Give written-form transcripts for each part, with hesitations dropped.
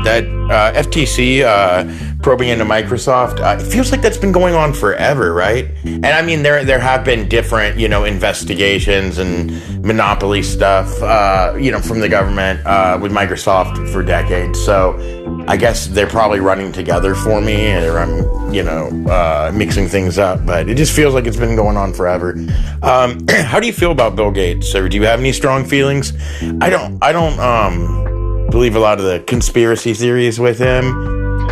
that FTC probing into Microsoft, it feels like that's been going on forever, right? And I mean, there have been different, investigations and monopoly stuff, from the government with Microsoft for decades. So I guess they're probably running together for me, or I'm, mixing things up. But it just feels like it's been going on forever. How do you feel about Bill Gates, or do you have any strong feelings? I don't believe a lot of the conspiracy theories with him,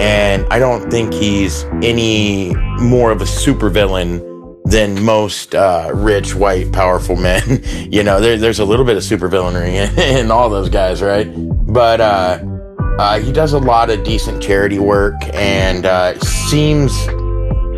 and I don't think he's any more of a supervillain than most rich, white, powerful men. There's a little bit of supervillainy in all those guys, right? But he does a lot of decent charity work, and seems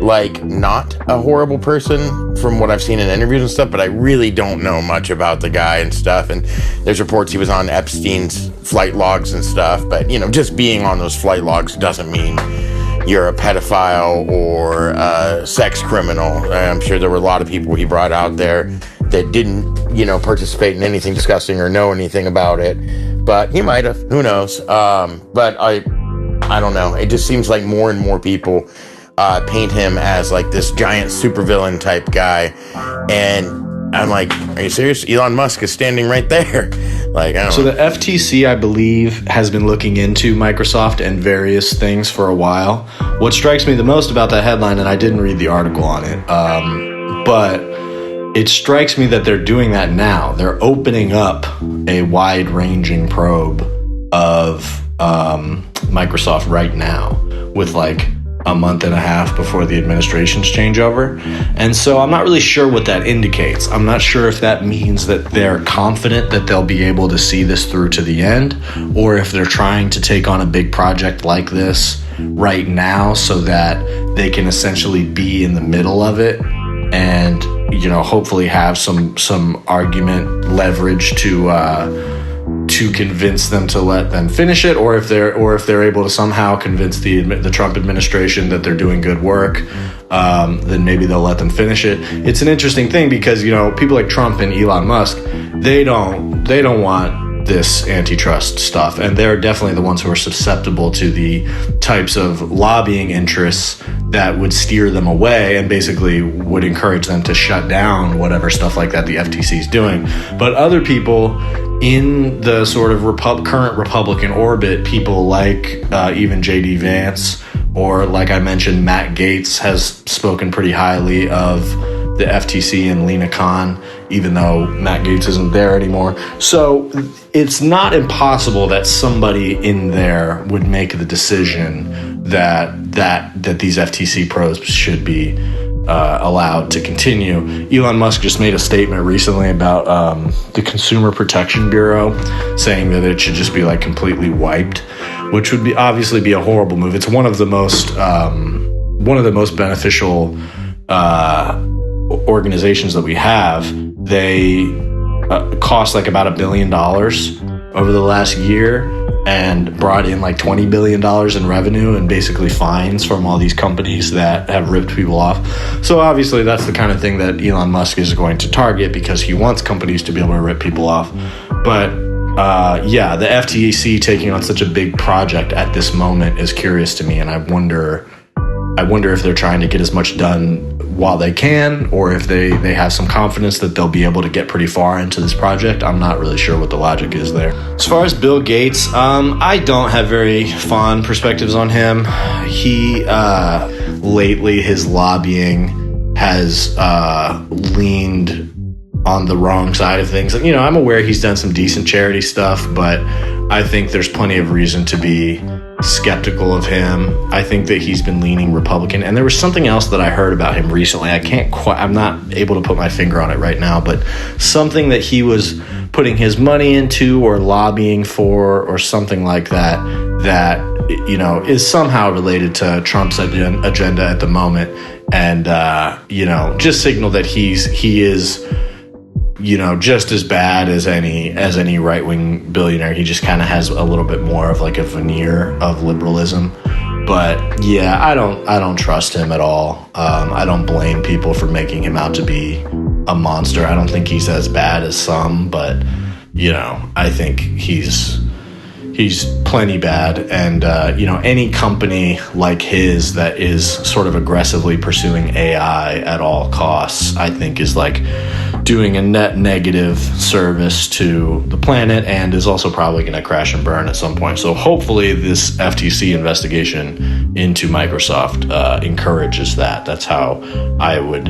like not a horrible person from what I've seen in interviews and stuff, but I really don't know much about the guy and stuff. And there's reports he was on Epstein's flight logs and stuff, but just being on those flight logs doesn't mean you're a pedophile or a sex criminal. I'm sure there were a lot of people he brought out there that didn't, participate in anything disgusting or know anything about it, but he might have, who knows? But I don't know. It just seems like more and more people paint him as like this giant supervillain type guy, and I'm like, are you serious? Elon Musk is standing right there. Like, I don't So know. the FTC, I believe, has been looking into Microsoft and various things for a while. What strikes me the most about that headline, and I didn't read the article on it, but it strikes me that they're doing that now. They're opening up a wide-ranging probe of Microsoft right now, with like a month and a half before the administration's changeover. And so I'm not really sure what that indicates. I'm not sure if that means that they're confident that they'll be able to see this through to the end, or if they're trying to take on a big project like this right now so that they can essentially be in the middle of it and, hopefully have some argument leverage to convince them to let them finish it, or if they're able to somehow convince the Trump administration that they're doing good work, then maybe they'll let them finish it. It's an interesting thing because people like Trump and Elon Musk, they don't want this antitrust stuff, and they're definitely the ones who are susceptible to the types of lobbying interests that would steer them away and basically would encourage them to shut down whatever stuff like that the FTC is doing. But other people in the sort of current Republican orbit, people like even J.D. Vance, or like I mentioned, Matt Gaetz has spoken pretty highly of the FTC and Lena Khan, even though Matt Gaetz isn't there anymore. So it's not impossible that somebody in there would make the decision that these FTC probes should be allowed to continue. Elon Musk just made a statement recently about the Consumer Protection Bureau, saying that it should just be like completely wiped, which would obviously be a horrible move. It's one of the most beneficial organizations that we have. They cost like about $1 billion over the last year and brought in like $20 billion in revenue and basically fines from all these companies that have ripped people off. So obviously that's the kind of thing that Elon Musk is going to target because he wants companies to be able to rip people off. But the FTC taking on such a big project at this moment is curious to me, and I wonder if they're trying to get as much done while they can, or if they have some confidence that they'll be able to get pretty far into this project. I'm not really sure what the logic is there. As far as Bill Gates, I don't have very fond perspectives on him. He lately, his lobbying has leaned on the wrong side of things. I'm aware he's done some decent charity stuff, but I think there's plenty of reason to be skeptical of him. I think that he's been leaning Republican. And there was something else that I heard about him recently. I'm not able to put my finger on it right now, but something that he was putting his money into or lobbying for or something like that is somehow related to Trump's agenda at the moment. And, just signal that he is just as bad as any right-wing billionaire. He just kind of has a little bit more of like a veneer of liberalism. But yeah, I don't trust him at all. I don't blame people for making him out to be a monster. I don't think he's as bad as some, but I think he's he's plenty bad. And, any company like his that is sort of aggressively pursuing AI at all costs, I think is like doing a net negative service to the planet and is also probably going to crash and burn at some point. So hopefully this FTC investigation into Microsoft encourages that. That's how I would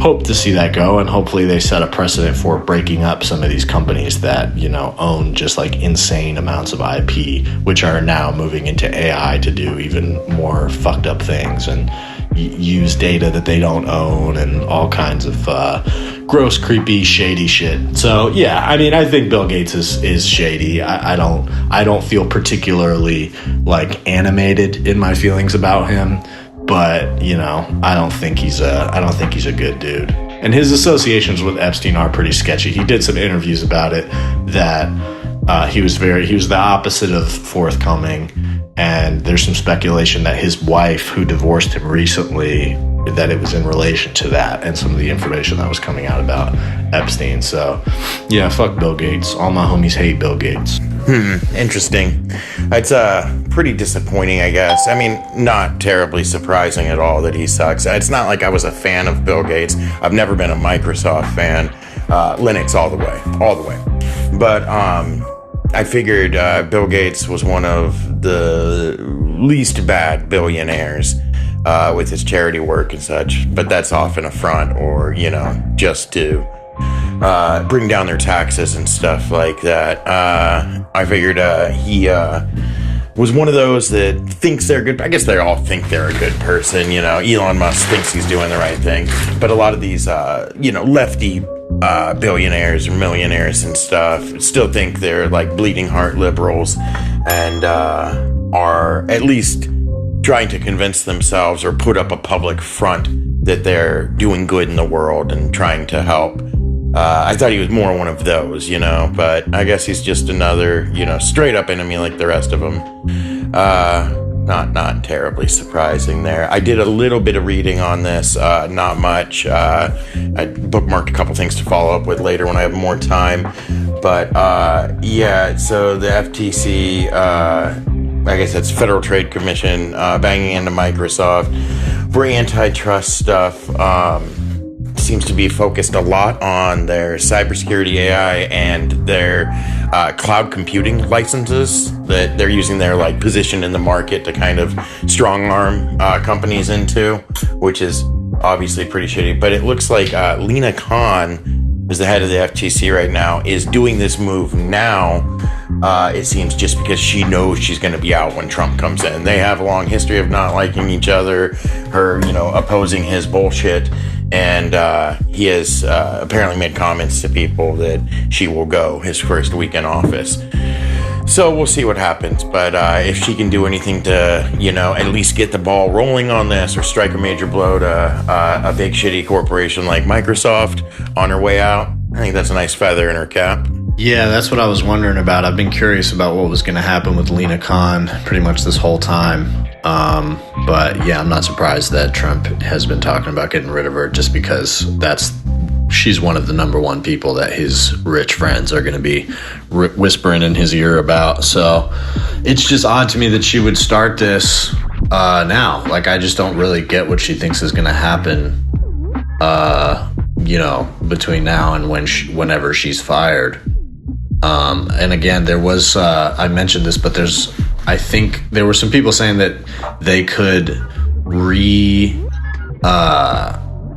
hope to see that go, and hopefully they set a precedent for breaking up some of these companies that own just like insane amounts of IP, which are now moving into AI to do even more fucked up things and use data that they don't own and all kinds of gross, creepy, shady shit. So yeah, I mean, I think Bill Gates is shady. I don't feel particularly like animated in my feelings about him. But I don't think he's a good dude. And his associations with Epstein are pretty sketchy. He did some interviews about it that he was the opposite of forthcoming. And there's some speculation that his wife, who divorced him recently, that it was in relation to that and some of the information that was coming out about Epstein. So yeah, fuck Bill Gates. All my homies hate Bill Gates. Interesting. It's pretty disappointing, I guess. I mean, not terribly surprising at all that he sucks. It's not like I was a fan of Bill Gates. I've never been a Microsoft fan. Linux all the way. But I figured Bill Gates was one of the least bad billionaires with his charity work and such. But that's often a front, or just to bring down their taxes and stuff like that. I figured he was one of those that thinks they're good. I guess they all think they're a good person. Elon Musk thinks he's doing the right thing. But a lot of these, lefty billionaires or millionaires and stuff still think they're like bleeding heart liberals and are at least trying to convince themselves or put up a public front that they're doing good in the world and trying to help. I thought he was more one of those, but I guess he's just another, straight up enemy like the rest of them. Not terribly surprising there. I did a little bit of reading on this, not much. I bookmarked a couple things to follow up with later when I have more time. But so the FTC, I guess that's Federal Trade Commission, banging into Microsoft for antitrust stuff. Seems to be focused a lot on their cybersecurity AI and their cloud computing licenses that they're using their like position in the market to kind of strong arm companies into, which is obviously pretty shitty. But it looks like Lena Khan, who's the head of the FTC right now, is doing this move now. It seems just because she knows she's going to be out when Trump comes in. They have a long history of not liking each other, her, opposing his bullshit. And he has apparently made comments to people that she will go his first week in office. So we'll see what happens. But if she can do anything to, at least get the ball rolling on this or strike a major blow to a big shitty corporation like Microsoft on her way out, I think that's a nice feather in her cap. Yeah, that's what I was wondering about. I've been curious about what was going to happen with Lena Khan pretty much this whole time. But yeah, I'm not surprised that Trump has been talking about getting rid of her, just because she's one of the number one people that his rich friends are going to be whispering in his ear about. So it's just odd to me that she would start this now. Like, I just don't really get what she thinks is going to happen between now and whenever she's fired. And again, there was, I mentioned this, but I think there were some people saying that they could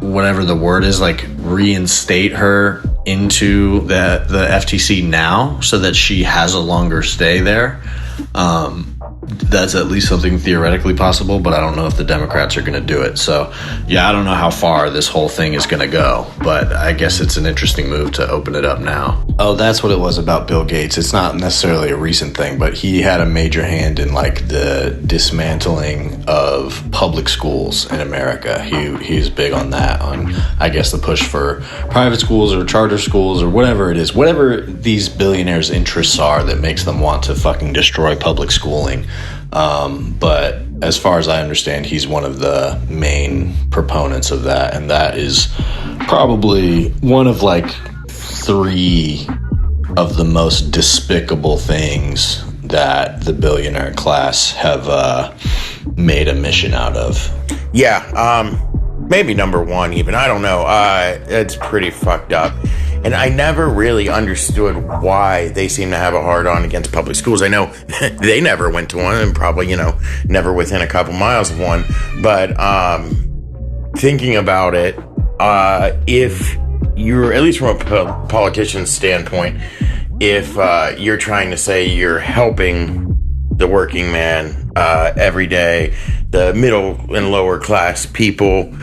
whatever the word is, like reinstate her into the FTC now so that she has a longer stay there. That's at least something theoretically possible, but I don't know if the Democrats are going to do it. So, yeah, I don't know how far this whole thing is going to go, but I guess it's an interesting move to open it up now. Oh, that's what it was about Bill Gates. It's not necessarily a recent thing, but he had a major hand in like the dismantling of public schools in America. He's big on that, on I guess the push for private schools or charter schools or whatever it is, whatever these billionaires' interests are that makes them want to fucking destroy public schooling. But as far as I understand, he's one of the main proponents of that, and that is probably one of like 3 of the most despicable things that the billionaire class have made a mission out of. Yeah, maybe number one even. I don't know. It's pretty fucked up. And I never really understood why they seem to have a hard-on against public schools. I know they never went to one and probably, never within a couple miles of one. But thinking about it, if you're, at least from a politician's standpoint, if you're trying to say you're helping the working man every day, the middle and lower class people,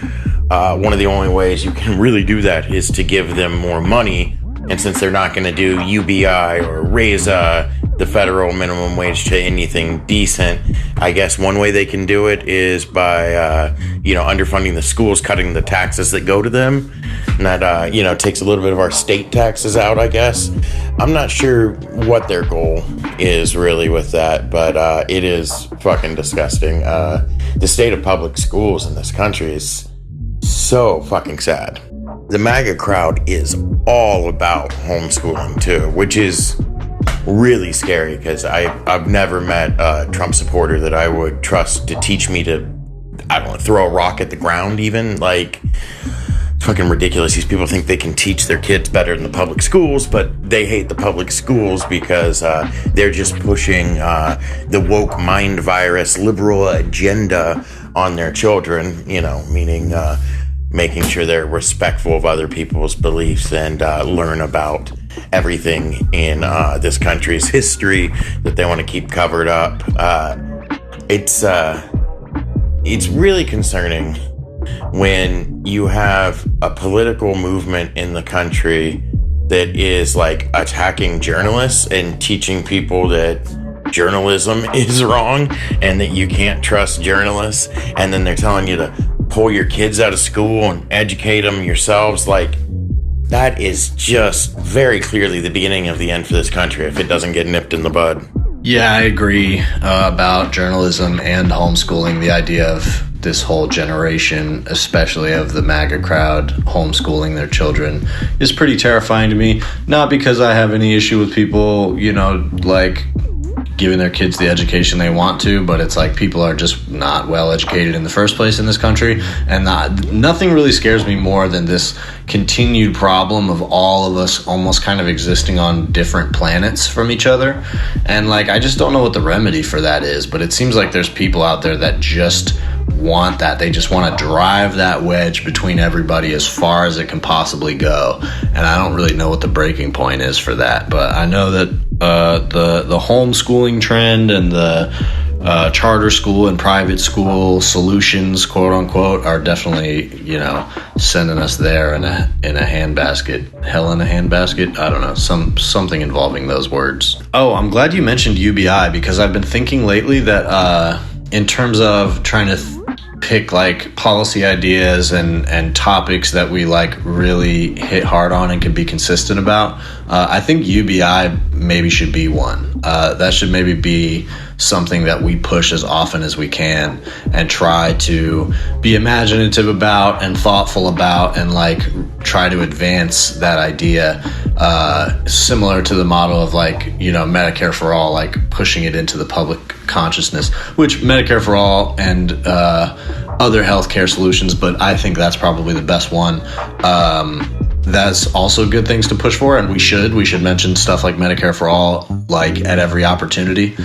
one of the only ways you can really do that is to give them more money. And since they're not going to do UBI or raise the federal minimum wage to anything decent, I guess one way they can do it is by, underfunding the schools, cutting the taxes that go to them. And that, takes a little bit of our state taxes out, I guess. I'm not sure what their goal is really with that, but it is fucking disgusting. The state of public schools in this country is so fucking sad. The MAGA crowd is all about homeschooling too, which is really scary because I've never met a Trump supporter that I would trust to teach me to, I don't know, throw a rock at the ground even. Like, fucking ridiculous. These people think they can teach their kids better than the public schools, but they hate the public schools because they're just pushing the woke mind virus liberal agenda on their children, meaning making sure they're respectful of other people's beliefs and learn about everything in this country's history that they want to keep covered up. It's really concerning when you have a political movement in the country that is like attacking journalists and teaching people that journalism is wrong and that you can't trust journalists, and then they're telling you to pull your kids out of school and educate them yourselves. Like, that is just very clearly the beginning of the end for this country if it doesn't get nipped in the bud. Yeah, I agree about journalism and homeschooling. The idea of this whole generation, especially of the MAGA crowd, homeschooling their children is pretty terrifying to me. Not because I have any issue with people, like giving their kids the education they want to, but it's like people are just not well educated in the first place in this country, and nothing really scares me more than this continued problem of all of us almost kind of existing on different planets from each other. And like, I just don't know what the remedy for that is, but it seems like there's people out there that just want that. They just want to drive that wedge between everybody as far as it can possibly go, and I don't really know what the breaking point is for that. But I know that the homeschooling trend and the charter school and private school solutions, quote unquote, are definitely sending us there in a handbasket. Hell in a handbasket. I don't know, something involving those words. Oh, I'm glad you mentioned UBI because I've been thinking lately that in terms of trying to pick like policy ideas and topics that we like really hit hard on and can be consistent about, I think UBI maybe should be one. That should maybe be something that we push as often as we can and try to be imaginative about and thoughtful about and like try to advance that idea, similar to the model of like, Medicare for all, like pushing it into the public consciousness, which Medicare for all and other healthcare solutions, but I think that's probably the best one. That's also good things to push for, and we should mention stuff like Medicare for all like at every opportunity,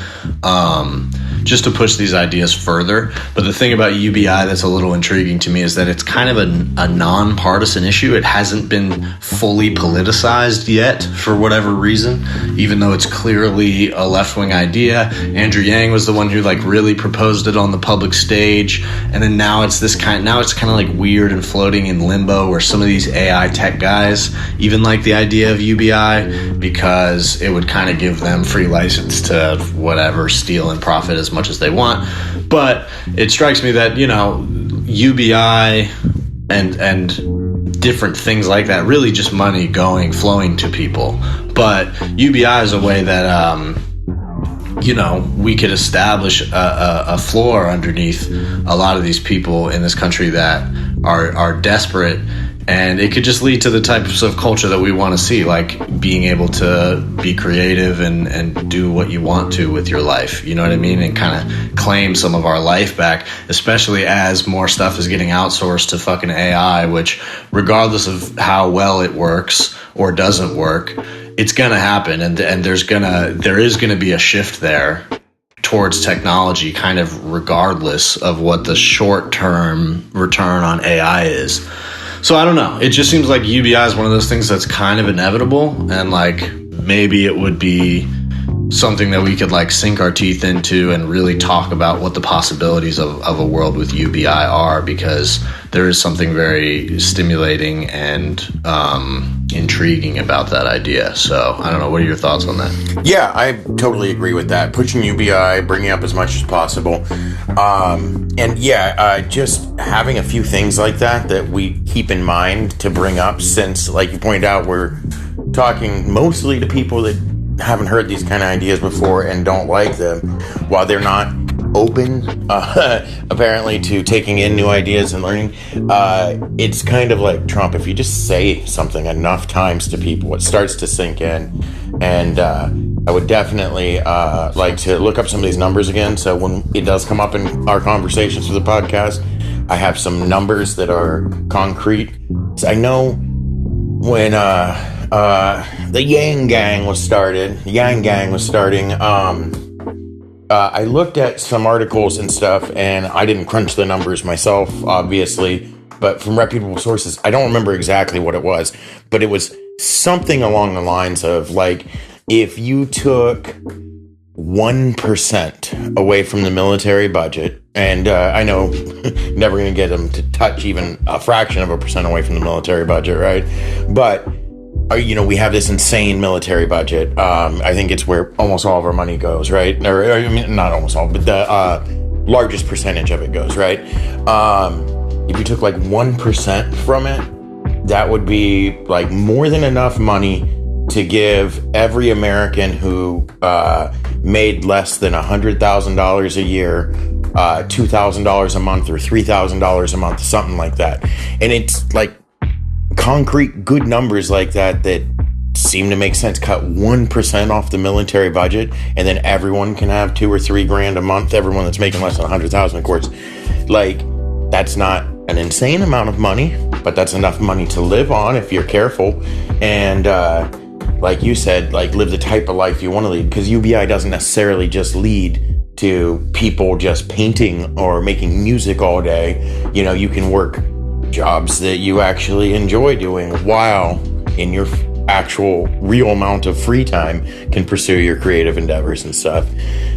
just to push these ideas further. But the thing about UBI that's a little intriguing to me is that it's kind of a nonpartisan issue. It hasn't been fully politicized yet for whatever reason, even though it's clearly a left-wing idea. Andrew Yang was the one who like really proposed it on the public stage, and then now it's kind of like weird and floating in limbo where some of these AI tech guys even like the idea of UBI because it would kind of give them free license to whatever, steal and profit as much as they want. But it strikes me that UBI and different things like that, really just money flowing to people. But UBI is a way that we could establish a floor underneath a lot of these people in this country that are desperate And it could just lead to the types of culture that we want to see, like being able to be creative and do what you want to with your life, you know what I mean? And kind of claim some of our life back, especially as more stuff is getting outsourced to fucking AI, which regardless of how well it works or doesn't work, it's going to happen. And there is going to be a shift there towards technology, kind of regardless of what the short-term return on AI is. So I don't know. It just seems like UBI is one of those things that's kind of inevitable, and like maybe it would be something that we could like sink our teeth into and really talk about what the possibilities of a world with UBI are, because there is something very stimulating and intriguing about that idea. So I don't know. What are your thoughts on that? Yeah, I totally agree with that. Pushing UBI, bringing up as much as possible. Just having a few things like that we keep in mind to bring up, since, like you pointed out, we're talking mostly to people that haven't heard these kind of ideas before and don't like them, while they're not open apparently to taking in new ideas and learning. It's kind of like Trump. If you just say something enough times to people, it starts to sink in. And I would definitely like to look up some of these numbers again, so when it does come up in our conversations for the podcast, I have some numbers that are concrete. So I know when the Yang Gang was starting, I looked at some articles and stuff, and I didn't crunch the numbers myself, obviously, but from reputable sources. I don't remember exactly what it was, but it was something along the lines of, like, if you took 1% away from the military budget, and I know never going to get them to touch even a fraction of a percent away from the military budget, right? But we have this insane military budget. I think it's where almost all of our money goes, right? Or, I mean, not almost all, but the largest percentage of it goes, right? If you took like 1% from it, that would be like more than enough money to give every American who made less than $100,000 a year $2,000 a month or $3,000 a month, something like that. And it's like concrete, good numbers like that seem to make sense. Cut 1% off the military budget, and then everyone can have $2,000 or $3,000 a month. Everyone that's making less than $100,000, of course. Like, that's not an insane amount of money, but that's enough money to live on if you're careful. And like you said, like, live the type of life you want to lead, because UBI doesn't necessarily just lead to people just painting or making music all day. You can work jobs that you actually enjoy doing while in your actual real amount of free time can pursue your creative endeavors and stuff.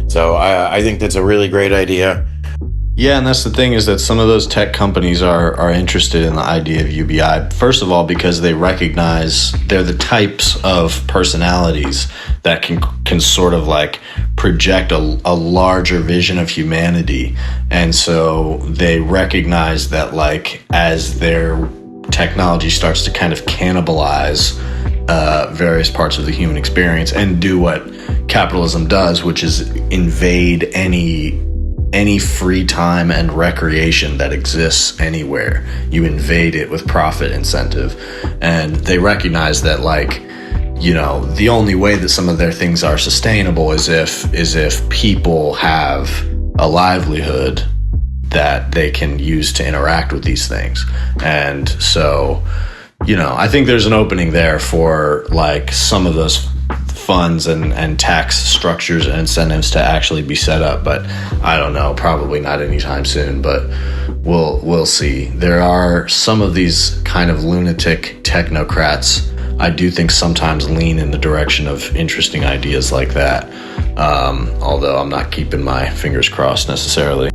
So I think that's a really great idea. Yeah, and that's the thing, is that some of those tech companies are interested in the idea of UBI. First of all, because they recognize they're the types of personalities that can sort of like project a larger vision of humanity. And so they recognize that, like, as their technology starts to kind of cannibalize various parts of the human experience and do what capitalism does, which is invade any free time and recreation that exists anywhere. You invade it with profit incentive. And they recognize that, like, the only way that some of their things are sustainable is if people have a livelihood that they can use to interact with these things. And so, I think there's an opening there for, like, some of those funds and tax structures and incentives to actually be set up. But I don't know, probably not anytime soon, but we'll see. There are some of these kind of lunatic technocrats, I do think, sometimes lean in the direction of interesting ideas like that. Although I'm not keeping my fingers crossed necessarily.